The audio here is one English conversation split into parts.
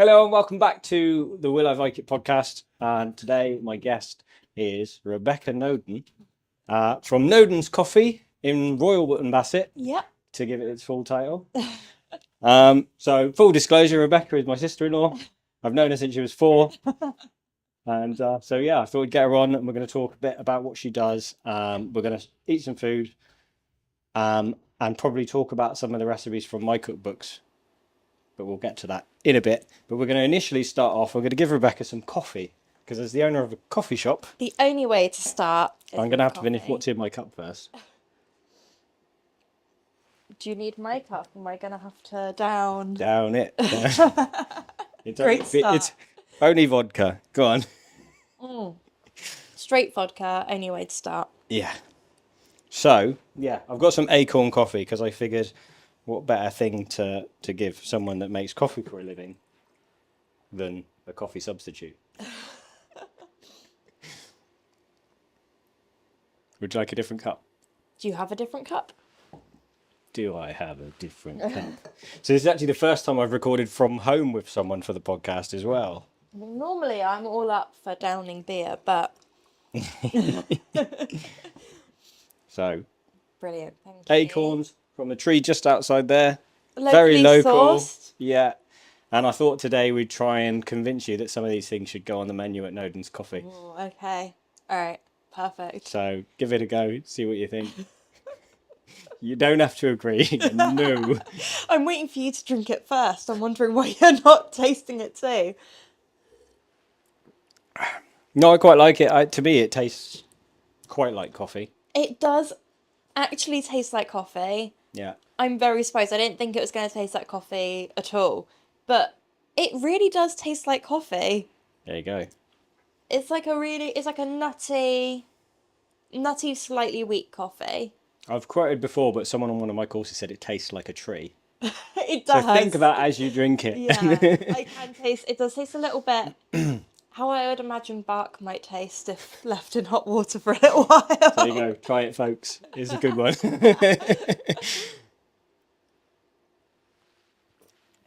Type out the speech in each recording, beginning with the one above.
Hello and welcome back to the Will I Vike It podcast. And today my guest is Rebecca Noden from Nodens Coffee in Royal Wootton Bassett, Yep. to give it its full title. So full disclosure, Rebecca is my sister-in-law. I've known her since she was 4. And so yeah, I thought we'd get her on and we're going to talk a bit about what she does. We're going to eat some food and probably talk about some of the recipes from my cookbooks. But we'll get to that in a bit. But we're going to initially start off, we're going to give Rebecca some coffee. Because as the owner of a coffee shop, The only way to start is I'm going to have with to finish coffee. what's in my cup first. Do you need my cup? Am I going to have to down? Down it. It's Great only, start. It's only vodka. Go on. Straight vodka, only way to start. Yeah. So, yeah, I've got some acorn coffee because I figured what better thing to give someone that makes coffee for a living than a coffee substitute. Would you like a different cup? Do you have a different cup? Do I have a different cup? So this is actually the first time I've recorded from home with someone for the podcast as well. I mean, normally I'm all up for downing beer, but So, brilliant. Thank you. acorns from a tree just outside there. Locally Very local. sourced. Yeah. And I thought today we'd try and convince you that some of these things should go on the menu at Nodens Coffee. Oh, okay. All right. Perfect. So give it a go, see what you think. You don't have to agree. No. I'm waiting for you to drink it first. I'm wondering why you're not tasting it too. No, I quite like it. To me, it tastes quite like coffee. It does actually taste like coffee. Yeah. I'm very surprised. I didn't think it was going to taste like coffee at all. But it really does taste like coffee. There you go. It's like a nutty, slightly weak coffee. I've quoted before, but someone on one of my courses said it tastes like a tree. It does. So think of that as you drink it. Yeah, I can taste. It does taste a little bit how I would imagine bark might taste if left in hot water for a little while. There you go. Try it, folks. It's a good one.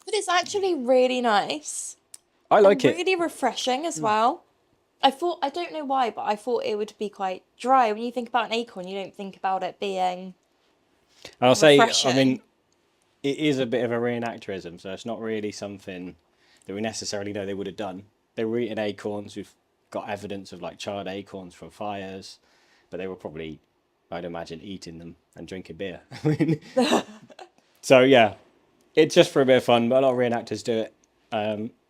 But it's actually really nice. I like and it. really refreshing as well. I don't know why, but I thought it would be quite dry. When you think about an acorn, you don't think about it being I'll say, I refreshing. mean, it is a bit of a reenactorism, so it's not really something that we necessarily know they would have done. They were eating acorns. We've got evidence of like charred acorns from fires, but they were probably, I'd imagine, eating them and drinking beer. So yeah, it's just for a bit of fun, but a lot of reenactors do it.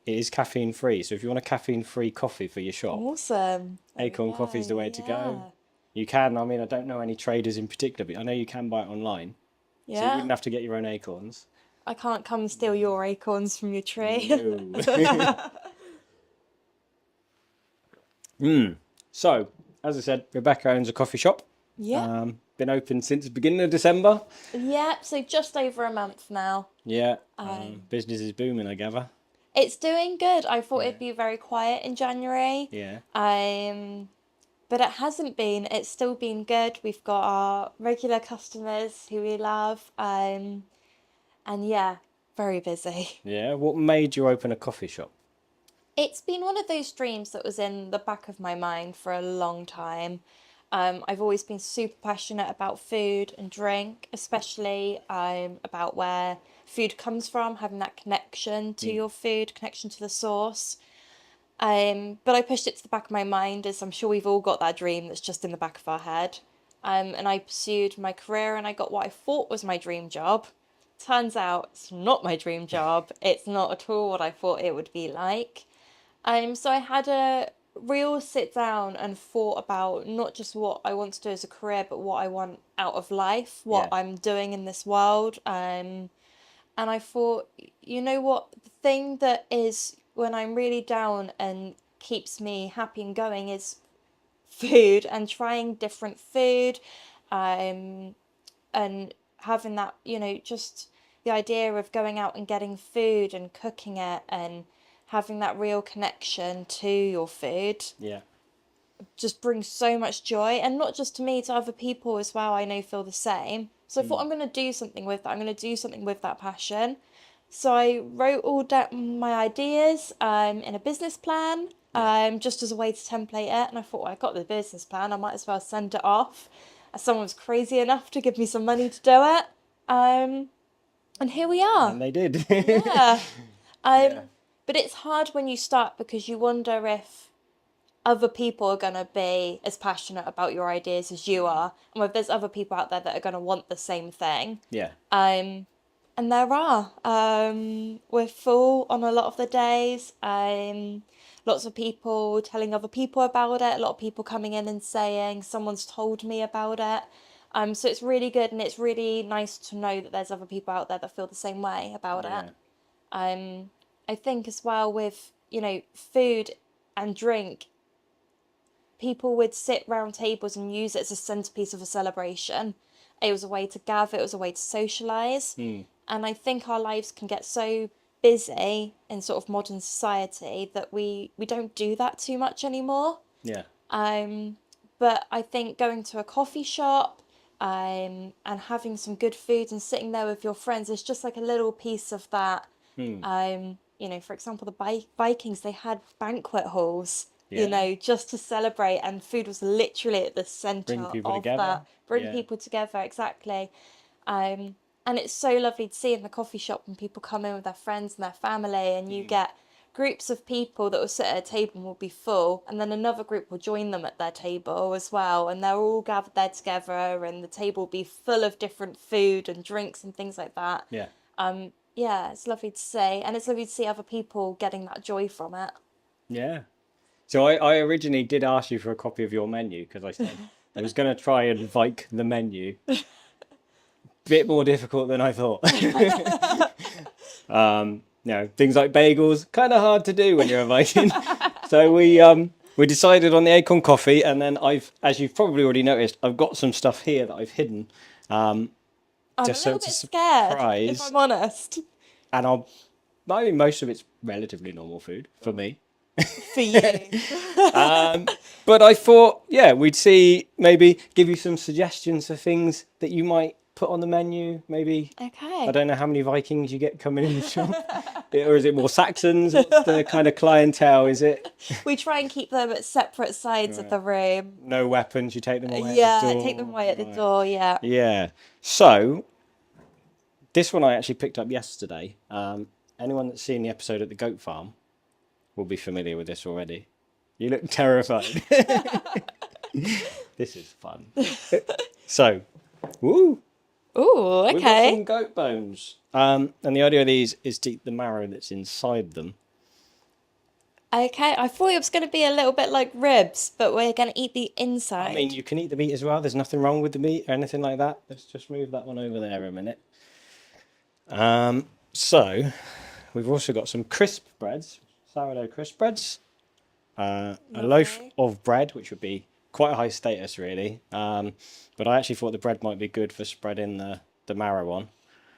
It is caffeine free, so if you want a caffeine free coffee for your shop, Awesome. acorn coffee is the way to go. You can, I mean, I don't know any traders in particular, but I know you can buy it online. So you Yeah. wouldn't have to get your own acorns. I can't come and steal your acorns from your tree. No. So, as I said, Rebecca owns a coffee shop. Yeah. Been open since the beginning of December. Yeah, so just over a month now. Yeah. Business is booming, I gather. It's doing good. I thought it'd be very quiet in January. Yeah. But it hasn't been. It's still been good. We've got our regular customers who we love. And yeah, very busy. Yeah. What made you open a coffee shop? It's been one of those dreams that was in the back of my mind for a long time. I've always been super passionate about food and drink, especially about where food comes from, having that connection to your food, connection to the source. But I pushed it to the back of my mind, as I'm sure we've all got that dream that's just in the back of our head. And I pursued my career and I got what I thought was my dream job. Turns out it's not my dream job. It's not at all what I thought it would be like. So I had a real sit down and thought about not just what I want to do as a career, but what I want out of life, what I'm doing in this world. And I thought, you know what, the thing that is when I'm really down and keeps me happy and going is food and trying different food, and having that, just the idea of going out and getting food and cooking it and having that real connection to your food. Yeah. Just brings so much joy, and not just to me, to other people as well. I know feel the same. So I thought I'm going to do something with that. I'm going to do something with that passion. So I wrote all down my ideas in a business plan, Yeah. just as a way to template it. And I thought, well, I got the business plan, I might as well send it off. As someone was crazy enough to give me some money to do it. And here we are. And they did. Yeah. Yeah. But it's hard when you start because you wonder if other people are going to be as passionate about your ideas as you are, and if there's other people out there that are going to want the same thing. Yeah. And there are. We're full on a lot of the days. Lots of people telling other people about it. A lot of people coming in and saying someone's told me about it. So it's really good, and it's really nice to know that there's other people out there that feel the same way about it. Yeah. I think as well with, food and drink, people would sit round tables and use it as a centerpiece of a celebration. It was a way to gather, it was a way to socialize. And I think our lives can get so busy in sort of modern society that we don't do that too much anymore. Yeah. But I think going to a coffee shop and having some good food and sitting there with your friends is just like a little piece of that. For example, the Vikings, they had banquet halls, Yeah. just to celebrate, and food was literally at the center Bring people of together. that. Bring Yeah. people together, exactly. And it's so lovely to see in the coffee shop when people come in with their friends and their family, and you get groups of people that will sit at a table and will be full, and then another group will join them at their table as well, and they're all gathered there together, and the table will be full of different food and drinks and things like that. Yeah. Yeah, it's lovely to see, and it's lovely to see other people getting that joy from it. Yeah. So I originally did ask you for a copy of your menu because I said I was going to try and Vike the menu. Bit more difficult than I thought. Things like bagels, kind of hard to do when you're a Viking. So we decided on the acorn coffee, and then as you've probably already noticed, I've got some stuff here that I've hidden. I'm a Just so little it's bit a scared, if surprise. I'm honest. And I mean, most of it's relatively normal food for me. For you. But I thought, yeah, we'd see, maybe give you some suggestions for things that you might put on the menu. Maybe, I Okay. don't know how many Vikings you get coming in the shop. Or is it more Saxons? What's the kind of clientele? Is it We try and keep them at separate sides of the room. no weapons? You take them away Yeah, at the door? take them away at the Right. door, yeah. Yeah. So, this one I actually picked up yesterday. Anyone that's seen the episode at the goat farm will be familiar with this already. You look terrified. This is fun. So, woo! Ooh, We've got okay. some goat bones. And the idea of these is to eat the marrow that's inside them. Okay, I thought it was going to be a little bit like ribs, but we're going to eat the inside. I mean, you can eat the meat as well. There's nothing wrong with the meat or anything like that. Let's just move that one over there a minute. So, we've also got some crisp breads, sourdough crisp breads. A loaf Lovely. of bread, which would be quite a high status, really. But I actually thought the bread might be good for spreading the marrow on.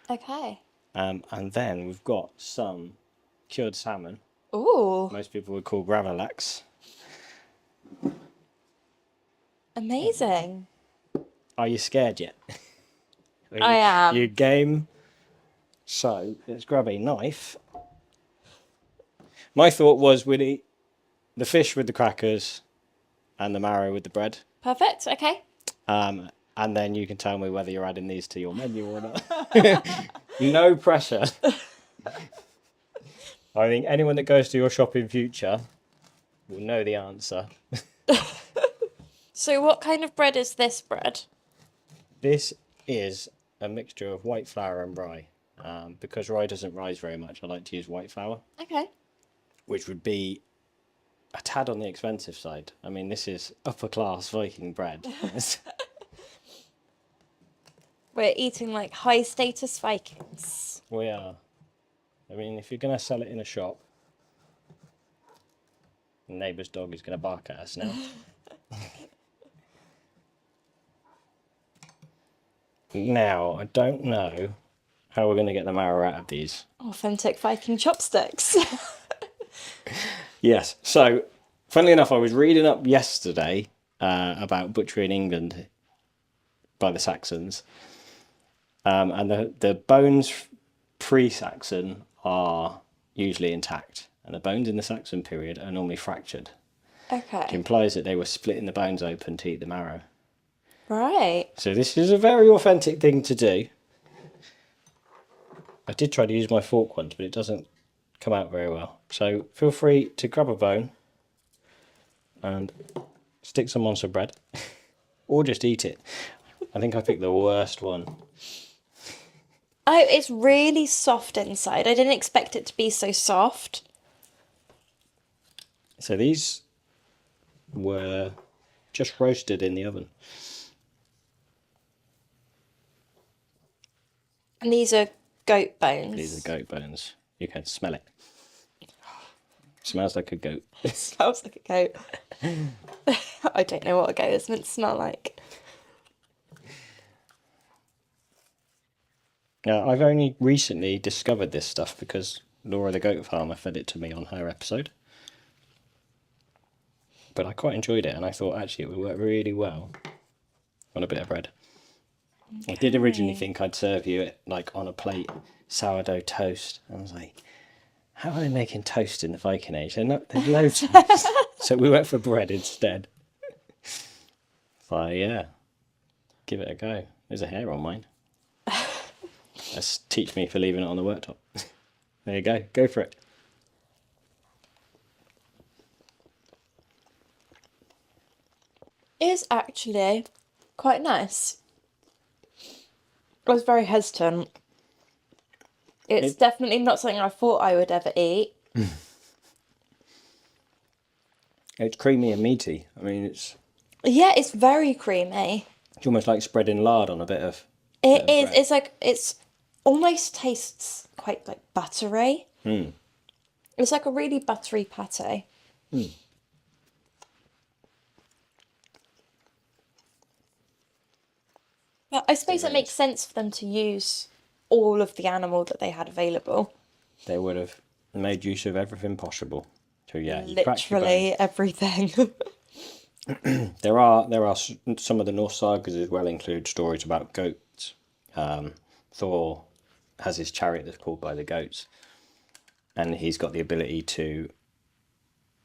Okay. And then we've got some cured salmon. Ooh, Most people would call gravlax. amazing. Are you scared yet? I am. You game? So let's grab a knife. My thought was we'd eat the fish with the crackers and the marrow with the bread. Perfect, okay. And then you can tell me whether you're adding these to your menu or not. No pressure. I think anyone that goes to your shop in future will know the answer. So what kind of bread is this bread? This is a mixture of white flour and rye. Because rye doesn't rise very much, I like to use white flour, Okay. which would be a tad on the expensive side. I mean, this is upper class Viking bread. We're eating like high status Vikings. We are. I mean, if you're going to sell it in a shop, the neighbour's dog is going to bark at us now. Now, I don't know how we're going to get the marrow out of these. Authentic Viking chopsticks. Yes, so funnily enough, I was reading up yesterday about butchery in England by the Saxons. And the bones pre-Saxon are usually intact, and the bones in the Saxon period are normally fractured. It Okay. implies that they were splitting the bones open to eat the marrow. Right. So this is a very authentic thing to do. I did try to use my fork once, but it doesn't come out very well. So feel free to grab a bone and stick some on some bread, or just eat it. I think I picked the worst one. Oh, it's really soft inside. I didn't expect it to be so soft. So these were just roasted in the oven. And these are goat bones. These are goat bones. You can smell it. Smells like a goat. It smells like a goat. I don't know what a goat is meant to smell like. Now, I've only recently discovered this stuff because Laura the goat farmer fed it to me on her episode. But I quite enjoyed it, and I thought actually it would work really well on a bit of bread. I did originally think I'd serve you it like on a plate, sourdough toast. I was like, how are they making toast in the Viking Age? There's loads of toast. So we went for bread instead. So yeah, give it a go. There's a hair on mine. That's teach me for leaving it on the worktop. There you go. Go for it. It is actually quite nice. I was very hesitant. It's definitely not something I thought I would ever eat. It's creamy and meaty. I mean, it's Yeah, it's very creamy. almost like spreading lard on a bit of. It of is. bread. It's like it's almost tastes quite like buttery. It's like a really buttery pate. But I suppose it makes sense for them to use all of the animal that they had available. They would have made use of everything possible. So yeah, you crack your Literally everything. bones. There are some of the Norse sagas as well include stories about goats. Thor has his chariot that's pulled by the goats, and he's got the ability to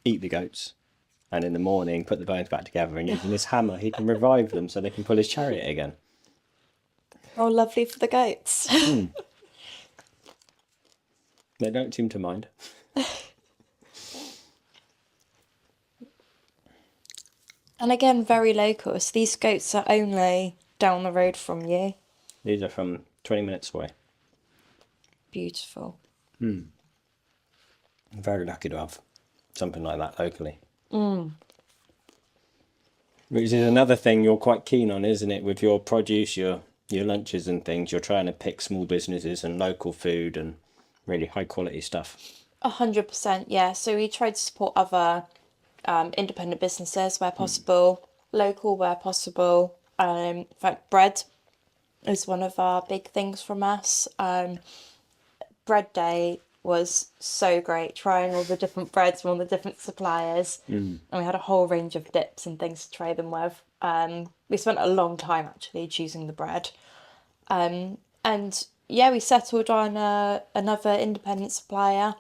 eat the goats, and in the morning put the bones back together, and using his hammer he can revive them so they can pull his chariot again. Oh, lovely for the goats. They don't seem to mind. And again, very local. So these goats are only down the road from you. These are from 20 minutes away. Beautiful. I'm very lucky to have something like that locally. Which is another thing you're quite keen on, isn't it? With your produce, your lunches and things, you're trying to pick small businesses and local food and really high quality stuff. 100%, yeah. So we try to support other independent businesses where possible, local where possible. In fact, bread is one of our big things from us. Bread day was so great, trying all the different breads from all the different suppliers. And we had a whole range of dips and things to try them with. We spent a long time actually choosing the bread. And yeah, we settled on another independent supplier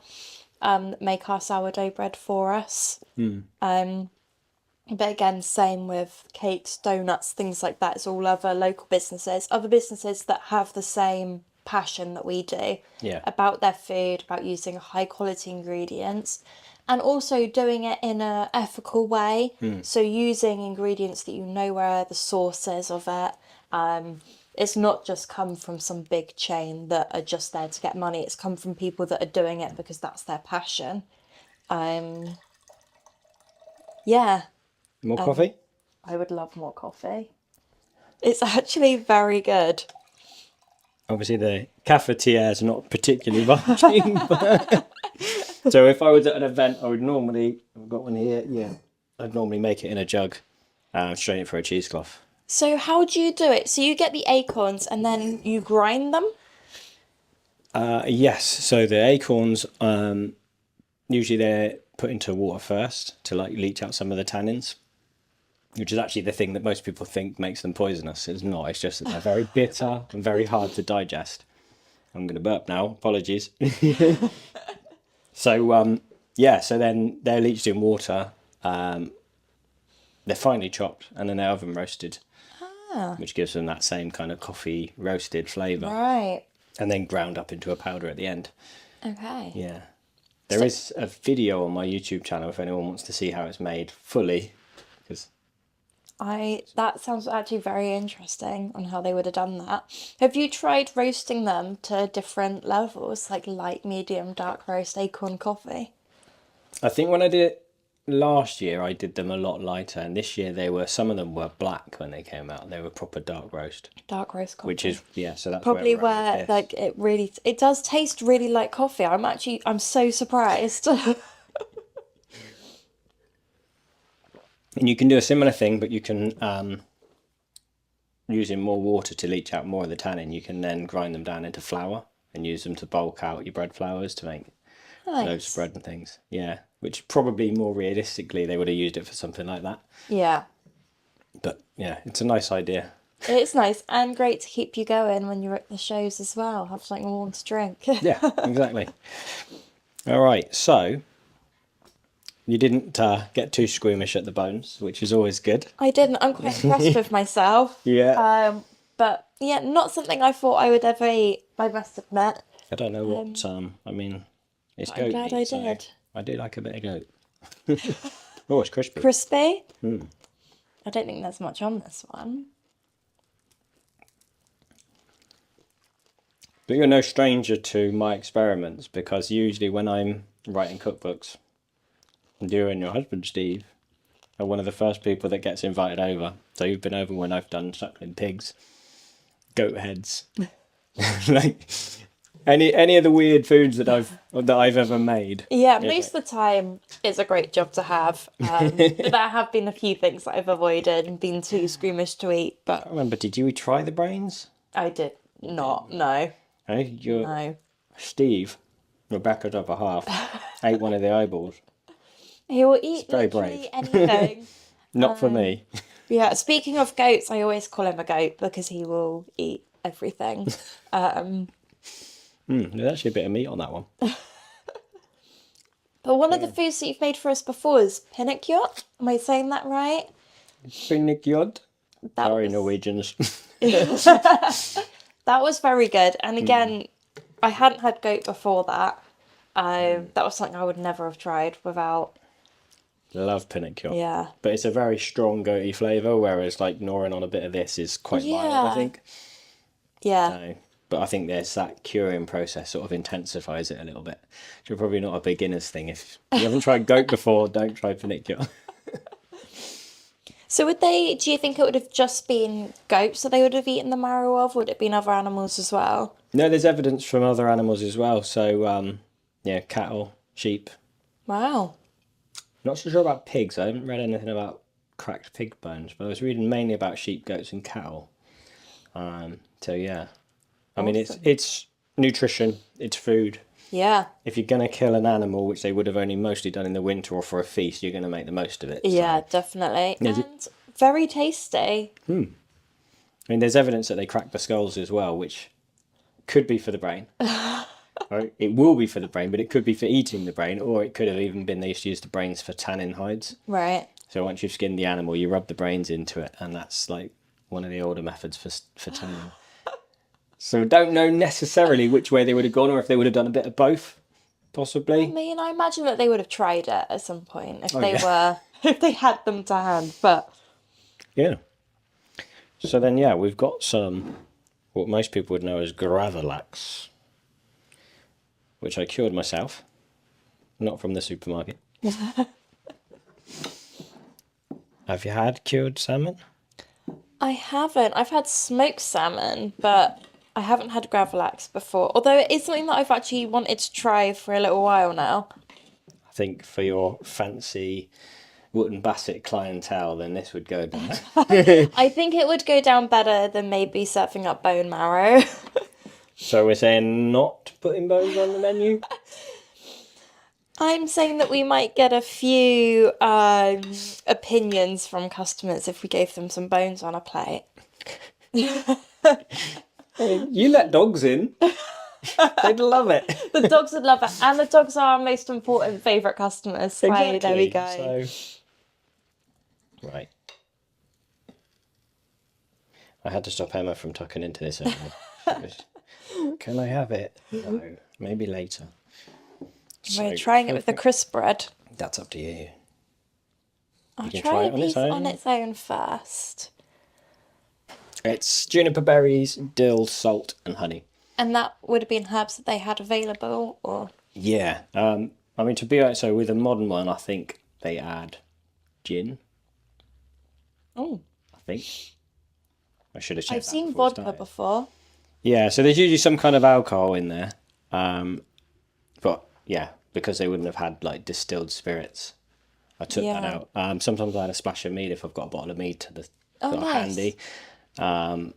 that make our sourdough bread for us. But again, same with cakes, donuts, things like that. It's all other local businesses, other businesses that have the same passion that we do about their food, about using high quality ingredients, and also doing it in an ethical way. So using ingredients that you know where the source is of it. It's not just come from some big chain that are just there to get money. It's come from people that are doing it because that's their passion. Yeah. More coffee? I would love more coffee. It's actually very good. Obviously, the cafetiere is not particularly Viking. But so if I was at an event, I would normally, I've got one here, I'd normally make it in a jug, strain it for a cheesecloth. So how do you do it? So you get the acorns and then you grind them? Yes, so the acorns, usually they're put into water first to like leach out some of the tannins, which is actually the thing that most people think makes them poisonous. It's not, it's just that they're very bitter and very hard to digest. I'm going to burp now. Apologies. So, yeah, so then they're leached in water. They're finely chopped and then they're oven roasted, which gives them that same kind of coffee roasted flavour. Right. And then ground up into a powder at the end. Okay. Yeah. There is a video on my YouTube channel if anyone wants to see how it's made fully. Because That sounds actually very interesting on how they would have done that. Have you tried roasting them to different levels, like light, medium, dark roast, acorn coffee? I think when I did it last year, I did them a lot lighter. And this year, some of them were black when they came out. They were proper dark roast. Dark roast coffee. Which is, yeah, so that's probably where we're at where with like it does taste really like coffee. I'm so surprised. And you can do a similar thing, but you can, using more water to leach out more of the tannin, you can then grind them down into flour and use them to bulk out your bread flours to make loads of bread and things. Yeah, which probably more realistically they would have used it for something like that. Yeah. But yeah, it's a nice idea. It's nice and great to keep you going when you're at the shows as well. Have something warm to drink. Yeah, exactly. All right, so you didn't get too squeamish at the bones, which is always good. I didn't. I'm quite impressed with myself. Yeah. But yeah, not something I thought I would ever eat, I must admit. I don't know what, I mean, it's goat I'm glad meat, I so did. I do like a bit of goat. Oh, it's crispy. Crispy? I don't think there's much on this one. But you're no stranger to my experiments, because usually when I'm writing cookbooks, you and your husband, Steve, are one of the first people that gets invited over. So you've been over when I've done suckling pigs, goat heads, like any of the weird foods that I've ever made. Yeah, most of the time it's a great job to have. But there have been a few things that I've avoided and been too squeamish to eat. I But can't remember, did you try the brains? I did not. No. Hey, No. Steve, Rebecca's other half, ate one of the eyeballs. He will eat very literally brave. anything. Not for me. Yeah, speaking of goats, I always call him a goat because he will eat everything. There's actually a bit of meat on that one. But one of the foods that you've made for us before is pinnicchio. Am I saying that right? Pinnicchio. That Sorry, was- Norwegians. That was very good. And again, I hadn't had goat before that. That was something I would never have tried without. Love pinnicchio. Yeah. But it's a very strong goaty flavour, whereas like gnawing on a bit of this is quite mild, I Yeah. think. Yeah. So, but I think there's that curing process sort of intensifies it a little bit. Which probably not a beginner's thing. If you haven't tried goat before, don't try pinnicchio. So do you think it would have just been goats that they would have eaten the marrow of? Would it have been other animals as well? No, there's evidence from other animals as well. So, yeah, cattle, sheep. Wow. Not so sure about pigs. I haven't read anything about cracked pig bones, but I was reading mainly about sheep, goats, and cattle. So yeah, I mean it's nutrition, it's food. Yeah. If you're gonna kill an animal, which they would have only mostly done in the winter or for a feast, you're gonna make the most of it. So. Yeah, definitely. Yeah, And very tasty. I mean, there's evidence that they crack the skulls as well, which could be for the brain. Or it will be for the brain, but it could be for eating the brain, or it could have even been they used to use the brains for tanning hides. Right. So once you've skinned the animal, you rub the brains into it, and that's like one of the older methods for tanning. So don't know necessarily which way they would have gone, or if they would have done a bit of both, possibly. I mean, I imagine that they would have tried it at some point if yeah. if they had them to hand, but Yeah. So then, yeah, we've got some, what most people would know as gravlax, which I cured myself, not from the supermarket. Have you had cured salmon? I haven't. I've had smoked salmon, but I haven't had gravlax before. Although it is something that I've actually wanted to try for a little while now. I think for your fancy Wootton Bassett clientele, then this would go down. I think it would go down better than maybe serving up bone marrow. So we're saying not putting bones on the menu? I'm saying that we might get a few opinions from customers if we gave them some bones on a plate. I mean, you let dogs in. They'd love it. The dogs would love it, and the dogs are our most important favourite customers. So there we go. So, right. I had to stop Emma from tucking into this earlier. Can I have it? No, maybe later. We're trying it with the crisp bread. That's up to you. I'll can try try a it on its piece own. on its own first. It's juniper berries, dill, salt, and honey. And that would have been herbs that they had available, or? Yeah. I mean, to be honest, so with a modern one, I think they add gin. Oh. I think. I should have checked I've that seen before we vodka started. before. Yeah, so there's usually some kind of alcohol in there. But yeah, because they wouldn't have had like distilled spirits, I took that Yeah. out. Sometimes I had a splash of mead if I've got a bottle of mead Oh, sort of nice. handy. And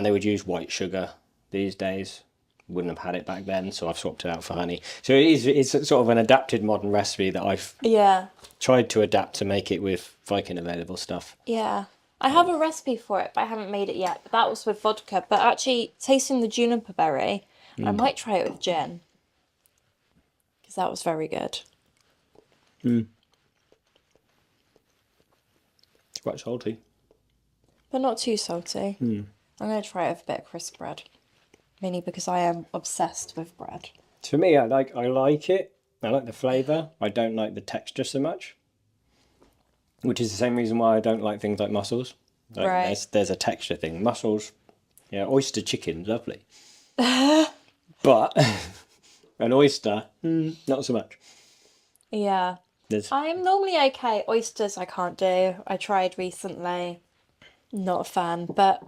they would use white sugar these days. Wouldn't have had it back then, so I've swapped it out for honey. So it's sort of an adapted modern recipe that I've Yeah. tried to adapt to make it with Viking available stuff. Yeah. I have a recipe for it, but I haven't made it yet. But that was with vodka. But actually, tasting the juniper berry, I might try it with gin. Because that was very good. It's quite salty. But not too salty. I'm going to try it with a bit of crisp bread. Mainly because I am obsessed with bread. For me, I like it. I like the flavour. I don't like the texture so much. Which is the same reason why I don't like things like mussels. Like, Right. There's a texture thing. Mussels, oyster chicken, lovely. But an oyster, not so much. Yeah. I'm normally okay. Oysters I can't do. I tried recently. Not a fan, but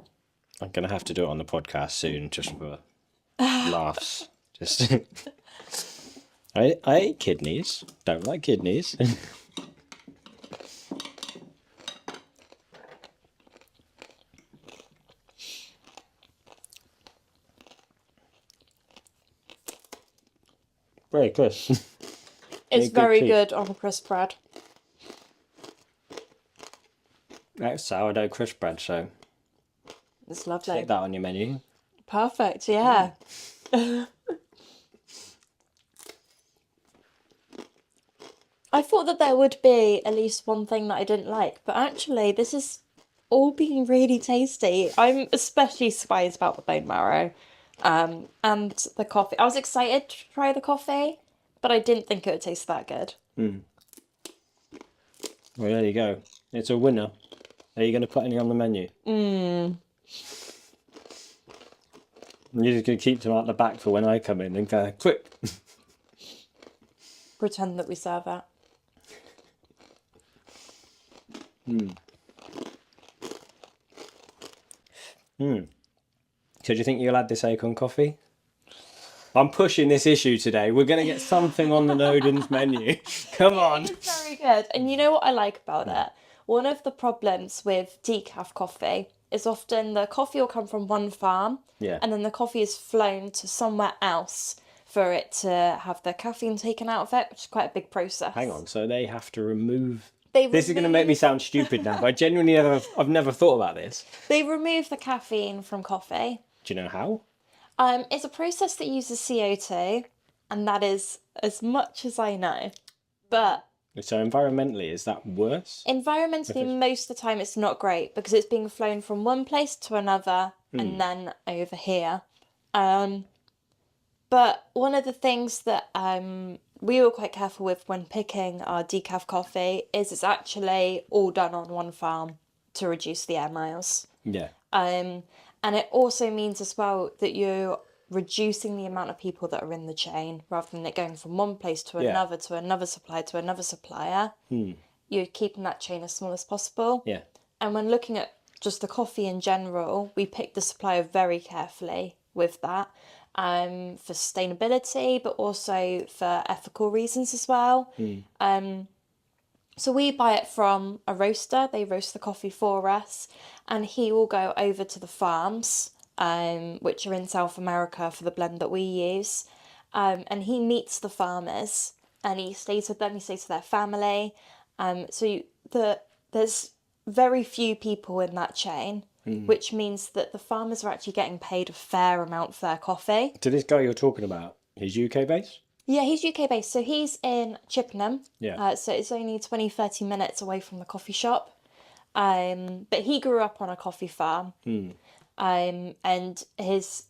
I'm going to have to do it on the podcast soon just for laughs. Just I ate kidneys. Don't like kidneys. Very crisp. it's good very tea. good on crisp bread. That's sourdough crisp bread, so It's lovely. take that on your menu. Perfect, yeah. I thought that there would be at least one thing that I didn't like, but actually this is all being really tasty. I'm especially surprised about the bone marrow, and the coffee. I was excited to try the coffee, but I didn't think it would taste that good. Well, there you go. It's a winner. Are you going to put any on the menu? You're just going to keep them out the back for when I come in and go, quick. Pretend that we serve it. So do you think you'll add this acorn coffee? I'm pushing this issue today. We're going to get something on the Nodens menu. Come on. It's very good. And you know what I like about it? One of the problems with decaf coffee is often the coffee will come from one farm, Yeah. and then the coffee is flown to somewhere else for it to have the caffeine taken out of it, which is quite a big process. Hang on. So they have to remove... They This is going to make me sound stupid now, but I genuinely I've never thought about this. They remove the caffeine from coffee. Do you know how? It's a process that uses CO2, and that is as much as I know. But So environmentally, is that worse? environmentally, most of the time it's not great because it's being flown from one place to another and then over here. But one of the things that we were quite careful with when picking our decaf coffee is it's actually all done on one farm to reduce the air miles. Yeah. And it also means as well that you're reducing the amount of people that are in the chain rather than it going from one place to another supplier to another supplier. You're keeping that chain as small as possible. Yeah. And when looking at just the coffee in general, we picked the supplier very carefully with that for sustainability, but also for ethical reasons as well. So we buy it from a roaster. They roast the coffee for us, and he will go over to the farms, which are in South America for the blend that we use. And he meets the farmers, and he stays with them. He stays with their family. There's very few people in that chain, which means that the farmers are actually getting paid a fair amount for their coffee. So this guy you're talking about, he's UK based? Yeah, he's UK based, so he's in Chippenham. Yeah. So it's only 20-30 minutes away from the coffee shop. But he grew up on a coffee farm. And his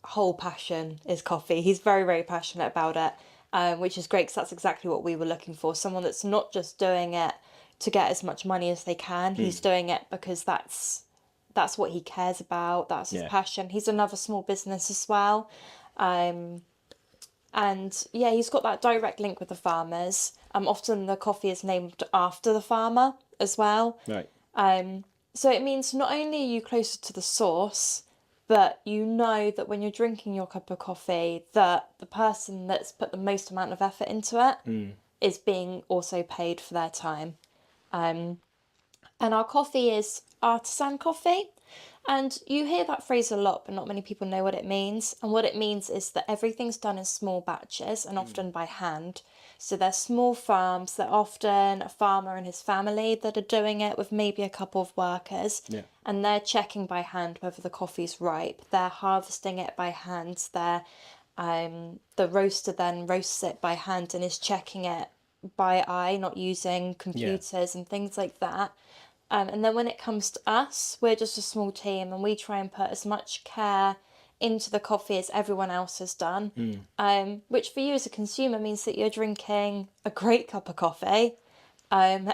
whole passion is coffee. He's very, very passionate about it, which is great because that's exactly what we were looking for. Someone that's not just doing it to get as much money as they can. He's doing it because that's what he cares about. That's his passion. He's another small business as well. And yeah, he's got that direct link with the farmers. Often the coffee is named after the farmer as well. Right. So it means not only are you closer to the source, but you know that when you're drinking your cup of coffee, that the person that's put the most amount of effort into it is being also paid for their time. And our coffee is artisan coffee. And you hear that phrase a lot, but not many people know what it means. And what it means is that everything's done in small batches and often by hand. So they're small farms. They're often a farmer and his family that are doing it with maybe a couple of workers. Yeah. And they're checking by hand whether the coffee's ripe. They're harvesting it by hand. The roaster then roasts it by hand and is checking it by eye, not using computers and things like that. And then when it comes to us, we're just a small team and we try and put as much care into the coffee as everyone else has done, which for you as a consumer means that you're drinking a great cup of coffee, and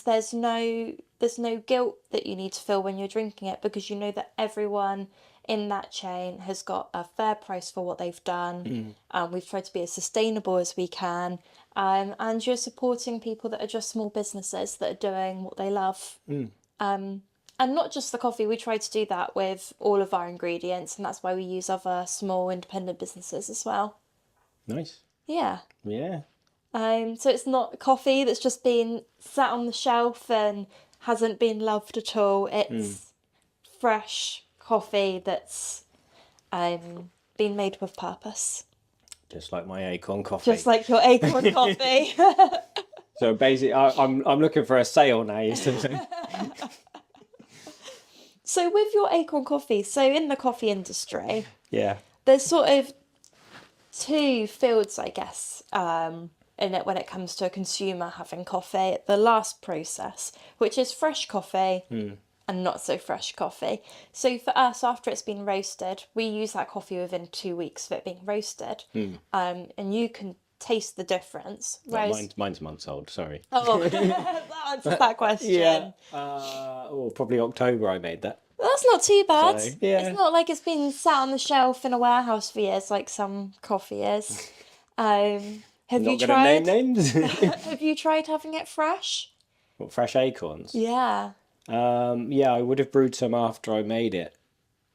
there's no guilt that you need to feel when you're drinking it because you know that everyone in that chain has got a fair price for what they've done. We've tried to be as sustainable as we can. And you're supporting people that are just small businesses that are doing what they love. And not just the coffee, we try to do that with all of our ingredients, and that's why we use other small independent businesses as well. Nice. Yeah. Yeah. So it's not coffee that's just been sat on the shelf and hasn't been loved at all. It's fresh coffee that's been made with purpose. Just like my acorn coffee. Just like your acorn coffee. So basically, I'm looking for a sale now. You see what I'm saying? So with your acorn coffee, so in the coffee industry, Yeah. there's sort of two fields, I guess, in it when it comes to a consumer having coffee. The last process, which is fresh coffee and not so fresh coffee. So for us, after it's been roasted, we use that coffee within 2 weeks of it being roasted. And you can taste the difference. Whereas... Mine's months old, sorry. Oh, that answers that question. Yeah. Probably October I made that. Well, that's not too bad. So, yeah. It's not like it's been sat on the shelf in a warehouse for years like some coffee is. Have you Not tried? gonna name names. Have you tried having it fresh? What, fresh acorns? Yeah. Yeah, I would have brewed some after I made it.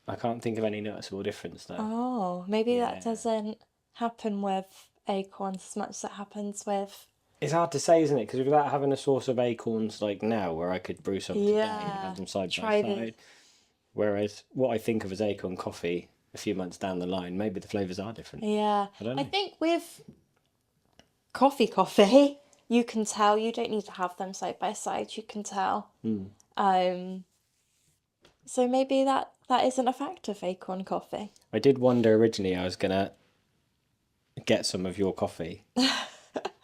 I can't think of any noticeable difference though. Oh, maybe that doesn't happen with acorns as much as it happens with... It's hard to say, isn't it? Because without having a source of acorns like now, where I could brew some today and Yeah. have them side Try by the- side. Whereas what I think of as acorn coffee a few months down the line, maybe the flavours are different. Yeah. I don't know. I think with coffee, you can tell. You don't need to have them side by side. You can tell. So maybe that isn't a fact of acorn coffee. I did wonder originally I was going to get some of your coffee.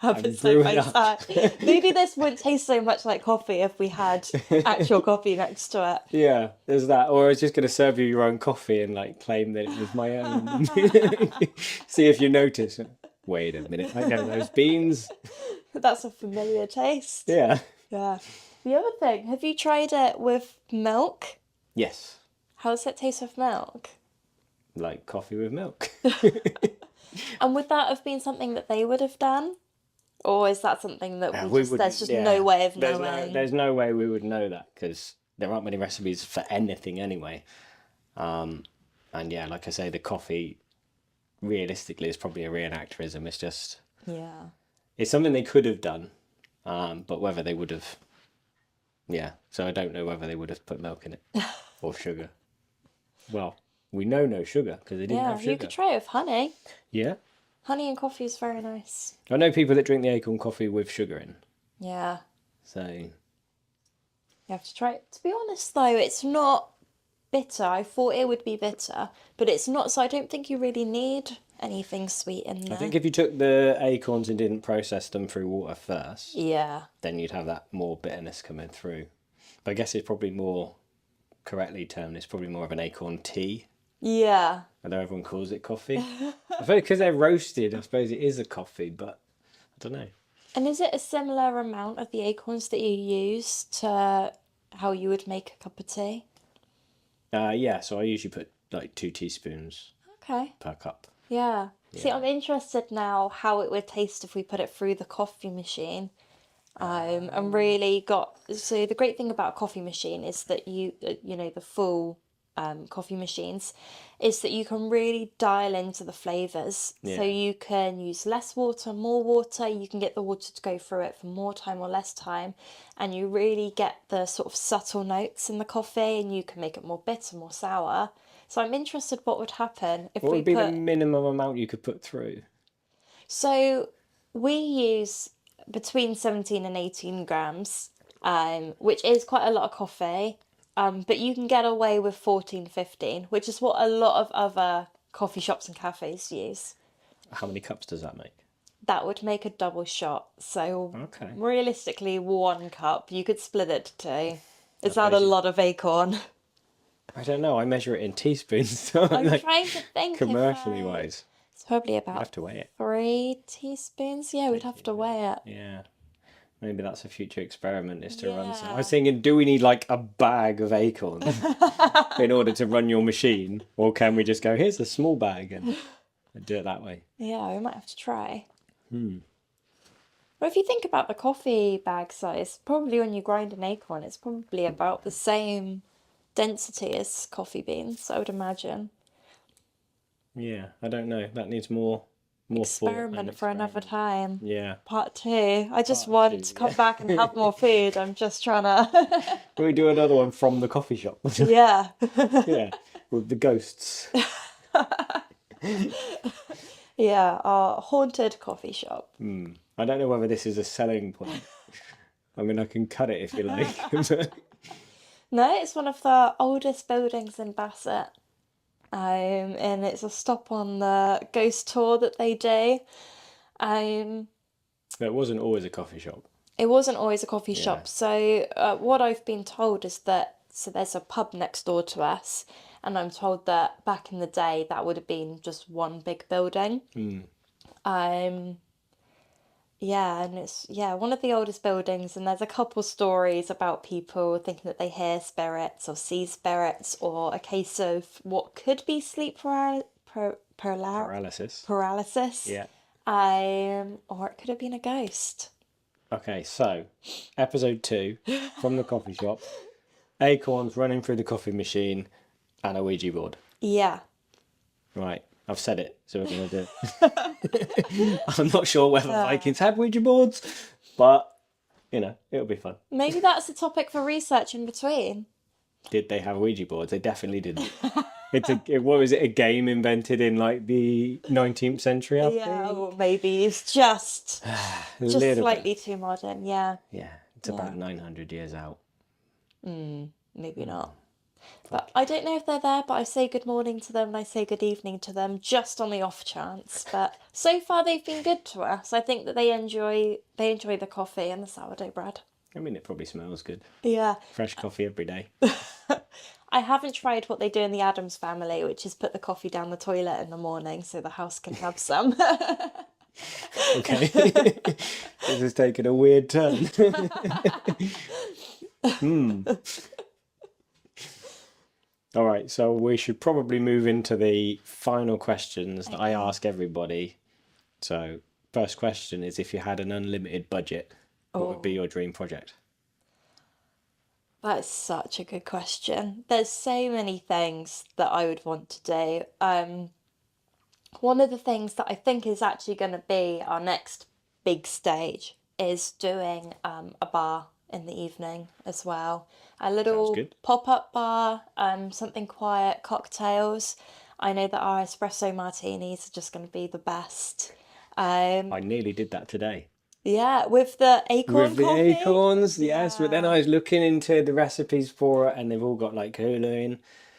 Have And it side brew by it up. side. Maybe this wouldn't taste so much like coffee if we had actual coffee next to it. Yeah, there's that. Or I was just going to serve you your own coffee and like claim that it was my own. See if you notice. Wait a minute, I know those beans. That's a familiar taste. Yeah. Yeah. The other thing, have you tried it with milk? Yes. How does it taste with milk? Like coffee with milk. And would that have been something that they would have done? Or is that something that there's just no way of knowing? There's no way we would know that because there aren't many recipes for anything anyway. And yeah, like I say, the coffee realistically is probably a reenactorism. It's just... Yeah. It's something they could have done, but whether they would have... Yeah, so I don't know whether they would have put milk in it or sugar. Well, we know no sugar because they didn't have sugar. You could try it with honey. Yeah. Honey and coffee is very nice. I know people that drink the acorn coffee with sugar in. Yeah. So... You have to try it. To be honest, though, it's not bitter. I thought it would be bitter, but it's not. So I don't think you really need anything sweet in I there. think if you took the acorns and didn't process them through water first, Yeah. then you'd have that more bitterness coming through. But I guess it's probably more correctly termed, it's probably more of an acorn tea. Yeah. Although everyone calls it coffee. I suppose because they're roasted, I suppose it is a coffee, but I don't know. And is it a similar amount of the acorns that you use to how you would make a cup of tea? Yeah, so I usually put like 2 teaspoons Okay. per cup. Yeah. See, Yeah. I'm interested now how it would taste if we put it through the coffee machine. And really got so the great thing about a coffee machine is that the full coffee machines is that you can really dial into the flavors. So Yeah. you can use less water, more water, you can get the water to go through it for more time or less time, and you really get the sort of subtle notes in the coffee, and you can make it more bitter, more sour. So I'm interested what would happen if What we would be put. the minimum amount you could put through? So we use between 17 and 18 grams, which is quite a lot of coffee. But you can get away with 14, 15, which is what a lot of other coffee shops and cafes use. How many cups does that make? That would make a double shot. So Okay. realistically, 1 cup. You could split it to two. Is that a suppose you- lot of acorn? I don't know, I measure it in teaspoons. So I'm like, trying to think. commercially wise, It's probably you about have to weigh it. 3 teaspoons. Yeah, we'd have to weigh it. Yeah. Maybe that's a future experiment, is to run some. I Yeah. was thinking, do we need like a bag of acorns in order to run your machine? Or can we just go, here's a small bag and do it that way? Yeah, we might have to try. Well, if you think about the coffee bag size, probably when you grind an acorn, it's probably about the same density as coffee beans, I would imagine. Yeah, I don't know. That needs more thought and Experiment for another experiment. time. Yeah. Part 2. I just Part want 2, to come yeah. back and have more food. I'm just trying to. Can we do another one from the coffee shop? Yeah. Yeah, with the ghosts. Yeah, our haunted coffee shop. I don't know whether this is a selling point. I mean, I can cut it if you like. No, it's one of the oldest buildings in Bassett. And it's a stop on the ghost tour that they do. It wasn't always a coffee shop. It wasn't always a coffee Yeah. shop. So what I've been told is that there's a pub next door to us, and I'm told that back in the day that would have been just one big building. Yeah, and it's one of the oldest buildings, and there's a couple stories about people thinking that they hear spirits or see spirits, or a case of what could be sleep paralysis. Yeah. Or it could have been a ghost. Okay, so episode 2 from the coffee shop. Acorns running through the coffee machine and a Ouija board. Yeah. Right, I've said it, so we're going to do it. I'm not sure whether Vikings had Ouija boards, but, it'll be fun. Maybe that's a topic for research in between. Did they have Ouija boards? They definitely didn't. What was it, a game invented in like the 19th century, I think? Or maybe it's just little bit. slightly too modern. Yeah, Yeah, it's about 900 years out. maybe not. But I don't know if they're there, but I say good morning to them and I say good evening to them just on the off chance. But so far they've been good to us. I think that they enjoy the coffee and the sourdough bread. I mean, it probably smells good. Yeah. Fresh coffee every day. I haven't tried what they do in the Addams Family, which is put the coffee down the toilet in the morning so the house can have some. Okay. This is taking a weird turn. All right, so we should probably move into the final questions that I ask everybody. So, first question is, if you had an unlimited budget, what would be your dream project? That's such a good question. There's so many things that I would want to do. One of the things that I think is actually going to be our next big stage is doing a bar in the evening as well. A little good. pop-up bar, something quiet, cocktails. I know that our espresso martinis are just going to be the best. I nearly did that today. Yeah, with the acorn With the coffee. acorns, yes. But then I was looking into the recipes for it, and they've all got like Hulu in.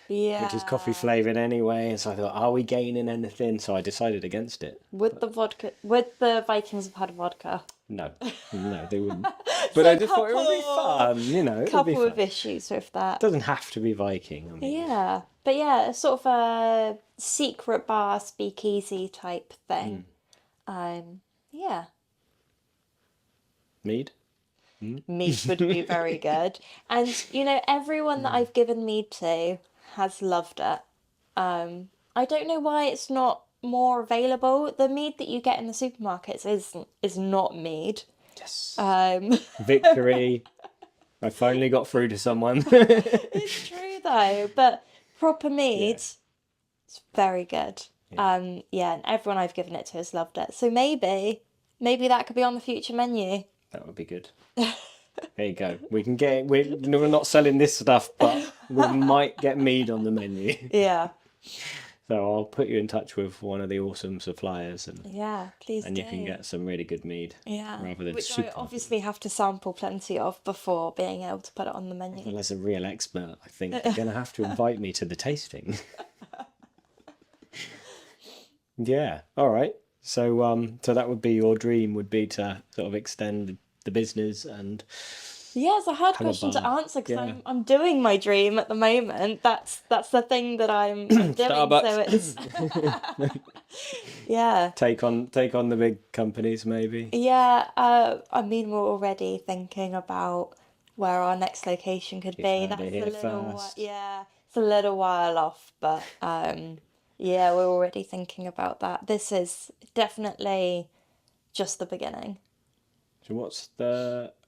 Yeah. which is coffee flavoured anyway. And so I thought, are we gaining anything? So I decided against it. Would the Vikings have had vodka? No, no, they wouldn't. But So I just thought it would be fun, it would be couple fun. of issues with that. It doesn't have to be Viking. I mean, Yeah, but yeah, sort of a secret bar speakeasy type thing. Yeah, mead. mead would be very good. And everyone that I've given mead to has loved it. I don't know why it's not more available. The mead that you get in the supermarkets is not mead. Yes. Victory. I finally got through to someone. It's true though, but proper mead, it's very good. Yeah, and everyone I've given it to has loved it. So maybe that could be on the future menu. That would be good. There you go. We can get. We're not selling this stuff, but we might get mead on the menu. Yeah. So I'll put you in touch with one of the awesome suppliers, and Please you can get some really good mead. Yeah. Rather than Which super. I obviously have to sample plenty of before being able to put it on the menu. Well, as a real expert, I think you're going to have to invite me to the tasting. Yeah. All right. So so that would be your dream, would be to sort of extend the business and. Yeah, it's a hard Have a question to bar. answer because Yeah. I'm doing my dream at the moment. That's the thing that I'm doing. Starbucks. So it's yeah. Take on the big companies, maybe. Yeah, I mean, we're already thinking about where our next location could be. heard That's it a here little first. it's a little while off, but yeah, we're already thinking about that. This is definitely just the beginning. So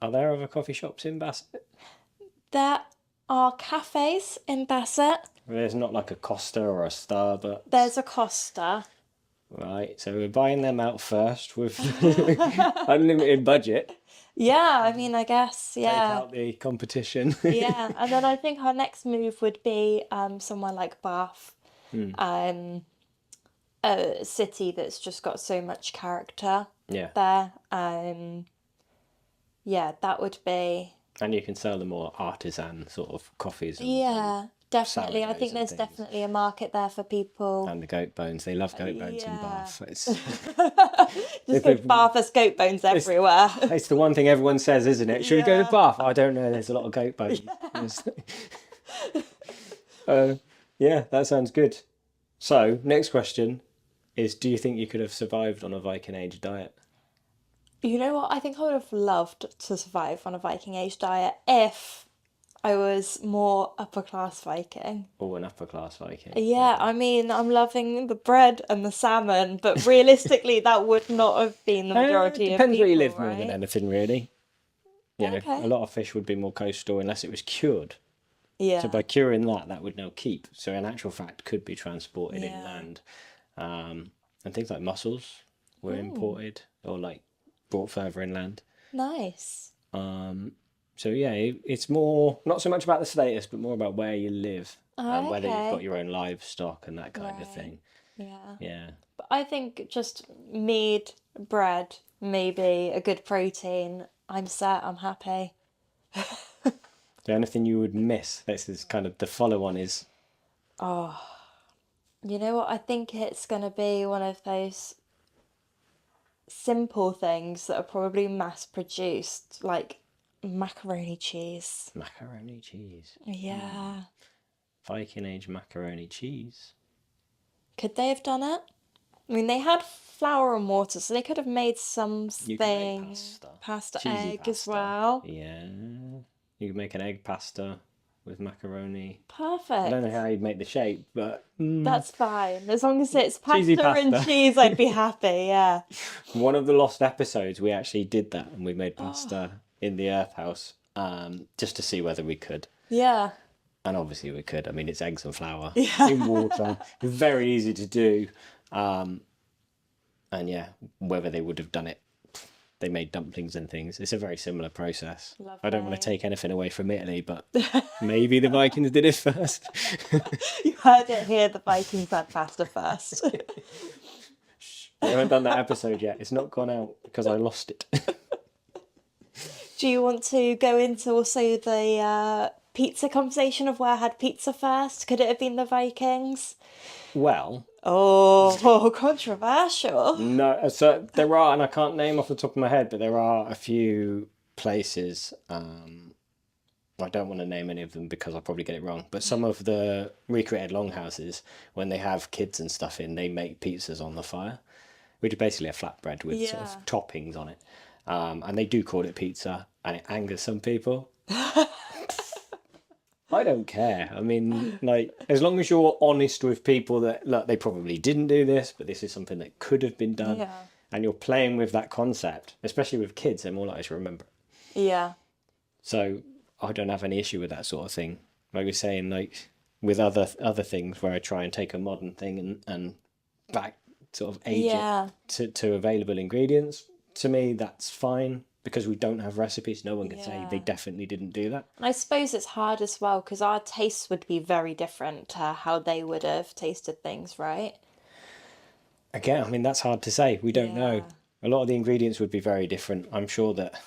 are there other coffee shops in Bassett? There are cafes in Bassett. There's not like a Costa or a Starbucks. There's a Costa. Right, so we're buying them out first with unlimited budget. Yeah, I mean, I guess, Take yeah. out the competition. Yeah, and then I think our next move would be somewhere like Bath. A city that's just got so much character Yeah. there. Yeah, that would be. And you can sell the more artisan sort of coffees. Yeah, definitely. I sourdoughs think and there's things. definitely a market there for people. And the goat bones. They love goat bones in Yeah. Bath. Just go Bath, there's goat bones everywhere. It's the one thing everyone says, isn't it? Should we go to Bath? I don't know. There's a lot of goat bones. Yeah, that sounds good. So, next question is, do you think you could have survived on a Viking age diet? You know what? I think I would have loved to survive on a Viking age diet if I was more upper class Viking. Or an upper class Viking? Yeah, I mean, I'm loving the bread and the salmon, but realistically, that would not have been the majority of Depends people, where you live more right? than anything, really. You know, Okay. a lot of fish would be more coastal unless it was cured. Yeah. So by curing that would now keep. So in actual fact, could be transported Yeah. inland. And things like mussels were imported or like brought further inland. Nice. So yeah, it's more not so much about the status, but more about where you live and whether you've okay. got your own livestock and that kind of Right. thing. Yeah. Yeah. But I think just meat, bread, maybe a good protein. I'm set, I'm happy. The only thing you would miss, this is kind of the follow on is You know what? I think it's going to be one of those simple things that are probably mass produced, like macaroni cheese. macaroni cheese. Yeah. Viking age macaroni cheese. Could they have done it? I mean, they had flour and water, so they could have made You can make something. pasta. Pasta, Cheesy egg as pasta. well. Yeah. You could make an egg pasta with macaroni. I Perfect. don't know how you'd make the shape, but That's fine. As long as it's Cheesy pasta and pasta. cheese, I'd be happy, yeah. one of the lost episodes we actually did that and we made pasta in the earth house just to see whether we could. Yeah. And obviously we could. I mean, it's eggs and flour in water. Very easy to do. And yeah, whether they would have done it, they made dumplings and things. It's a very similar process. I don't want to Lovely. take anything away from Italy, but maybe the Vikings did it first. You heard it here, the Vikings had pasta first. We haven't done that episode yet. It's not gone out because I lost it. Do you want to go into also pizza conversation of where I had pizza first. Could it have been the Vikings? Well, Oh, controversial. no. So there are, and I can't name off the top of my head, but there are a few places. I don't want to name any of them because I'll probably get it wrong. But some of the recreated longhouses, when they have kids and stuff in, they make pizzas on the fire, which is basically a flatbread with sort Yeah. of toppings on it. And they do call it pizza, and it angers some people. I don't care. I mean, like, as long as you're honest with people that, look, they probably didn't do this, but this is something that could have been done, Yeah. and you're playing with that concept, especially with kids, they're more likely to remember it. Yeah. So I don't have any issue with that sort of thing. Like we're saying, like with other things where I try and take a modern thing and back sort of age Yeah. it to available ingredients. To me, that's fine because we don't have recipes. No one can say they Yeah. definitely didn't do that. And I suppose it's hard as well because our tastes would be very different to how they would have tasted things, right? Again, I mean, that's hard to say. We don't know. Yeah. A lot of the ingredients would be very different. I'm sure that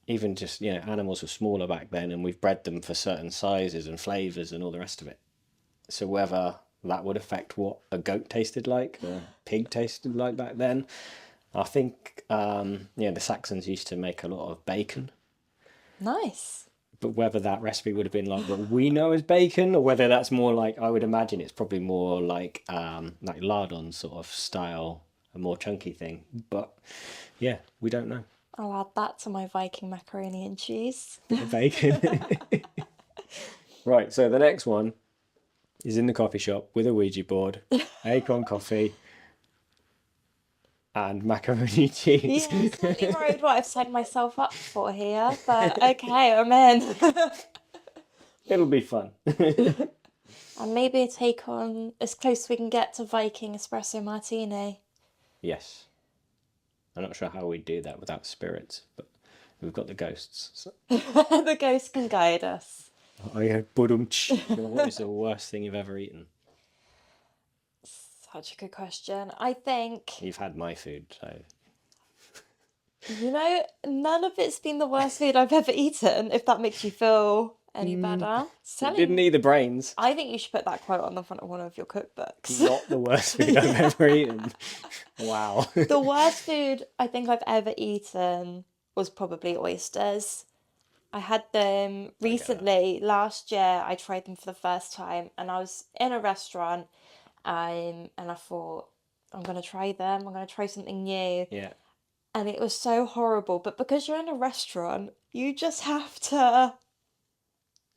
even just, animals were smaller back then and we've bred them for certain sizes and flavours and all the rest of it. So whether that would affect what a goat tasted like or a pig tasted like back then. I think, the Saxons used to make a lot of bacon. Nice. But whether that recipe would have been like what we know as bacon, or whether that's more like, I would imagine it's probably more like lardon sort of style, a more chunky thing. But yeah, we don't know. I'll add that to my Viking macaroni and cheese. Bit of bacon. Right, so the next one is in the coffee shop with a Ouija board, acorn coffee, and macaroni cheese. Yeah, slightly worried what I've signed myself up for here, but okay, I'm in. It'll be fun. And maybe take on as close as we can get to Viking espresso martini. Yes. I'm not sure how we'd do that without spirits, but we've got the ghosts. So. The ghost can guide us. Oh yeah, budum-ch. What is the worst thing you've ever eaten? Such a good question. I think, You've had my food, so none of it's been the worst food I've ever eaten, if that makes you feel any better. it didn't need the brains. I think you should put that quote on the front of one of your cookbooks. Not the worst food I've ever eaten. Wow. The worst food I think I've ever eaten was probably oysters. I had them recently. Last year, I tried them for the first time, and I was in a restaurant, and I thought, I'm gonna try them. I'm gonna try something new, Yeah. and it was so horrible. But because you're in a restaurant, you just have to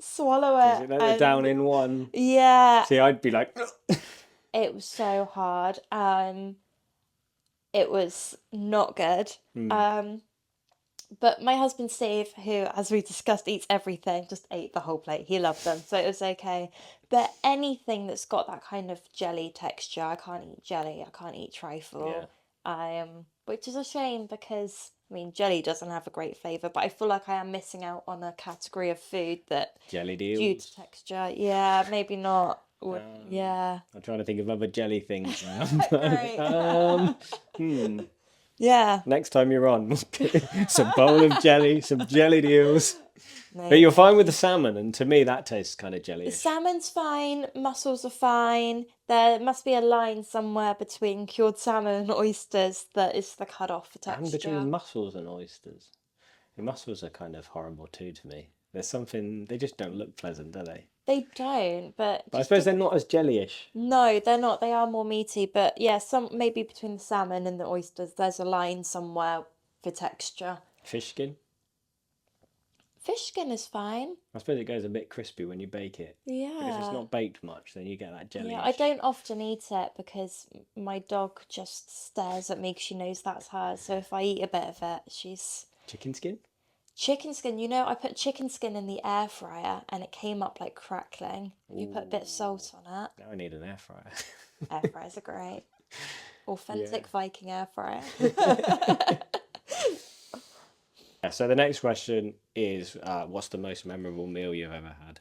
swallow Is it. it like the down in one? Yeah, See, I'd be like, it was so hard. It was not good. But my husband Steve, who, as we discussed, eats everything, just ate the whole plate. He loved them, so it was okay. But anything that's got that kind of jelly texture, I can't eat jelly. I can't eat trifle. Which is a shame because I mean jelly doesn't have a great flavour, but I feel like I am missing out on a category of food that jelly due deals. to texture, yeah, maybe not. Yeah, I'm trying to think of other jelly things now. Right. Yeah, Next time you're on, some bowl of jelly, some jelly deals. But maybe. you're fine with the salmon, and to me that tastes kind of The jelly-ish. salmon's fine, mussels are fine. There must be a line somewhere between cured salmon and oysters that is the cut-off for And texture. between mussels and oysters. The mussels are kind of horrible too to me. There's something, they just don't look pleasant, do they? They don't, but I suppose they're not as jelly-ish. no, they're not. They are more meaty, but yeah, some maybe between the salmon and the oysters, there's a line somewhere for texture. Fish skin? Fish skin is fine. I suppose it goes a bit crispy when you bake it. But if Yeah. it's not baked much, then you get that jelly. Yeah, I don't often eat it because my dog just stares at me because she knows that's hers. So if I eat a bit of it, she's... Chicken skin? Chicken skin, I put chicken skin in the air fryer and it came up like crackling. You put a bit of salt on it. Now I need an air fryer. Air fryers are great. Authentic Viking air fryer. Yeah, so the next question is, what's the most memorable meal you've ever had?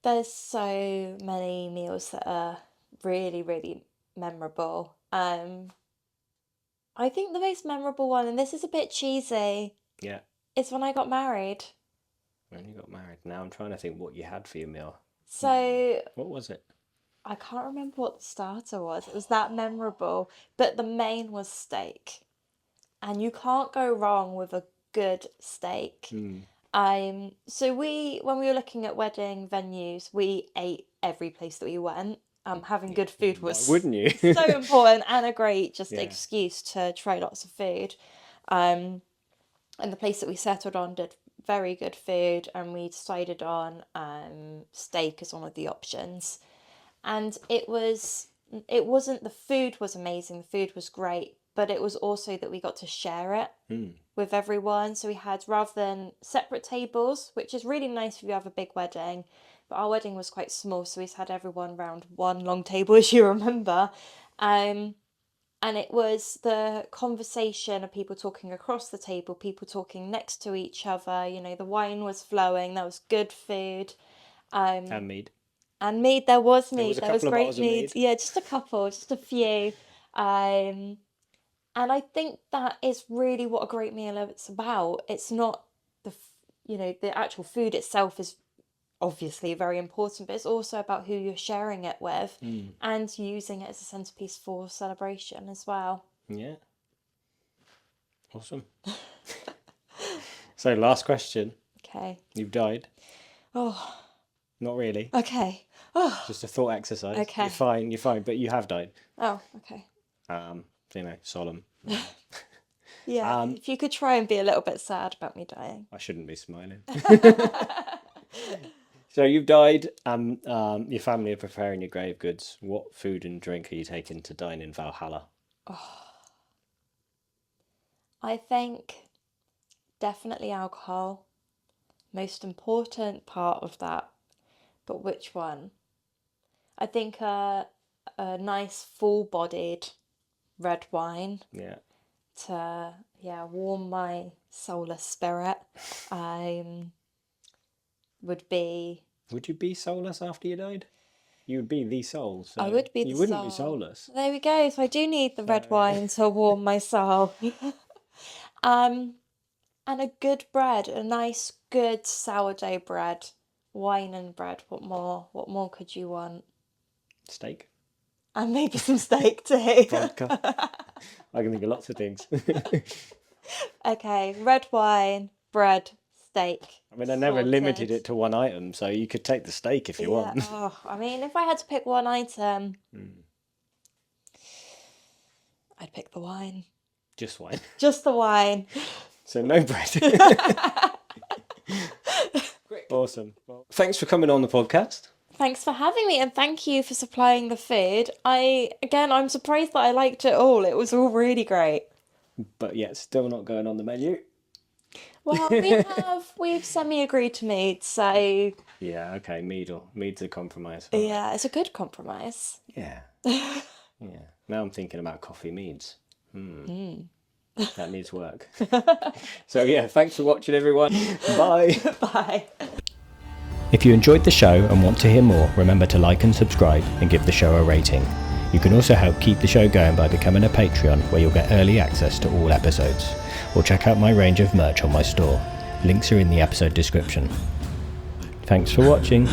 There's so many meals that are really, really memorable. I think the most memorable one, and this is a bit cheesy, Yeah, is when I got married. when you got married. now I'm trying to think what you had for your meal. So What was it? I can't remember what the starter was. It was that memorable, but the main was steak. And you can't go wrong with a good steak. So when we were looking at wedding venues, we ate every place that we went. Having good food Why was wouldn't you? so important and a great just Yeah. excuse to try lots of food. And the place that we settled on did very good food, and we decided on steak as one of the options. And it wasn't the food was amazing, the food was great, but it was also that we got to share it with everyone. So we had, rather than separate tables, which is really nice if you have a big wedding, but our wedding was quite small, so we just had everyone round one long table, as you remember. And it was the conversation of people talking across the table, people talking next to each other. The wine was flowing, there was good food. And mead. And mead, there was There was mead, a there was couple of great bottles of mead. mead. Yeah, just a couple, just a few. And I think that is really what a great meal is about. It's not the actual food itself is obviously very important, but it's also about who you're sharing it with and using it as a centerpiece for celebration as well. Yeah. Awesome. So, last question. Okay. You've died. Oh, Not really. okay. Oh, Just a thought exercise. Okay. You're fine, but you have died. oh, okay. Solemn. Yeah, if you could try and be a little bit sad about me dying. I shouldn't be smiling. So you've died, your family are preparing your grave goods. What food and drink are you taking to dine in Valhalla? I think definitely alcohol. Most important part of that. But which one? I think a nice full-bodied red wine Yeah. to warm my soulless spirit. Would you be soulless after you died? You would be the soul. So I would be the you wouldn't be soul. soulless. There we go. So I do need the red wine to warm my soul. And a good bread, a nice good sourdough bread, wine and bread. What more? What more could you want? Steak. And maybe some steak too. Vodka. I can think of lots of things. Okay, red wine, bread, steak. I mean, I never Sorted. limited it to one item, so you could take the steak if you want. Oh, I mean, if I had to pick one item, I'd pick the wine. Just wine. Just the wine. So no bread. Awesome. Well, thanks for coming on the podcast. Thanks for having me, and thank you for supplying the food. I'm surprised that I liked it all. It was all really great. But yet, still not going on the menu. Well, we've semi-agreed to meet, so Yeah, okay, mead's a compromise. yeah, it's a good compromise. Yeah. Yeah. Now I'm thinking about coffee meads. That needs work. So yeah, thanks for watching, everyone. Bye. Bye. If you enjoyed the show and want to hear more, remember to like and subscribe and give the show a rating. You can also help keep the show going by becoming a Patreon, where you'll get early access to all episodes. Or check out my range of merch on my store. Links are in the episode description. Thanks for watching.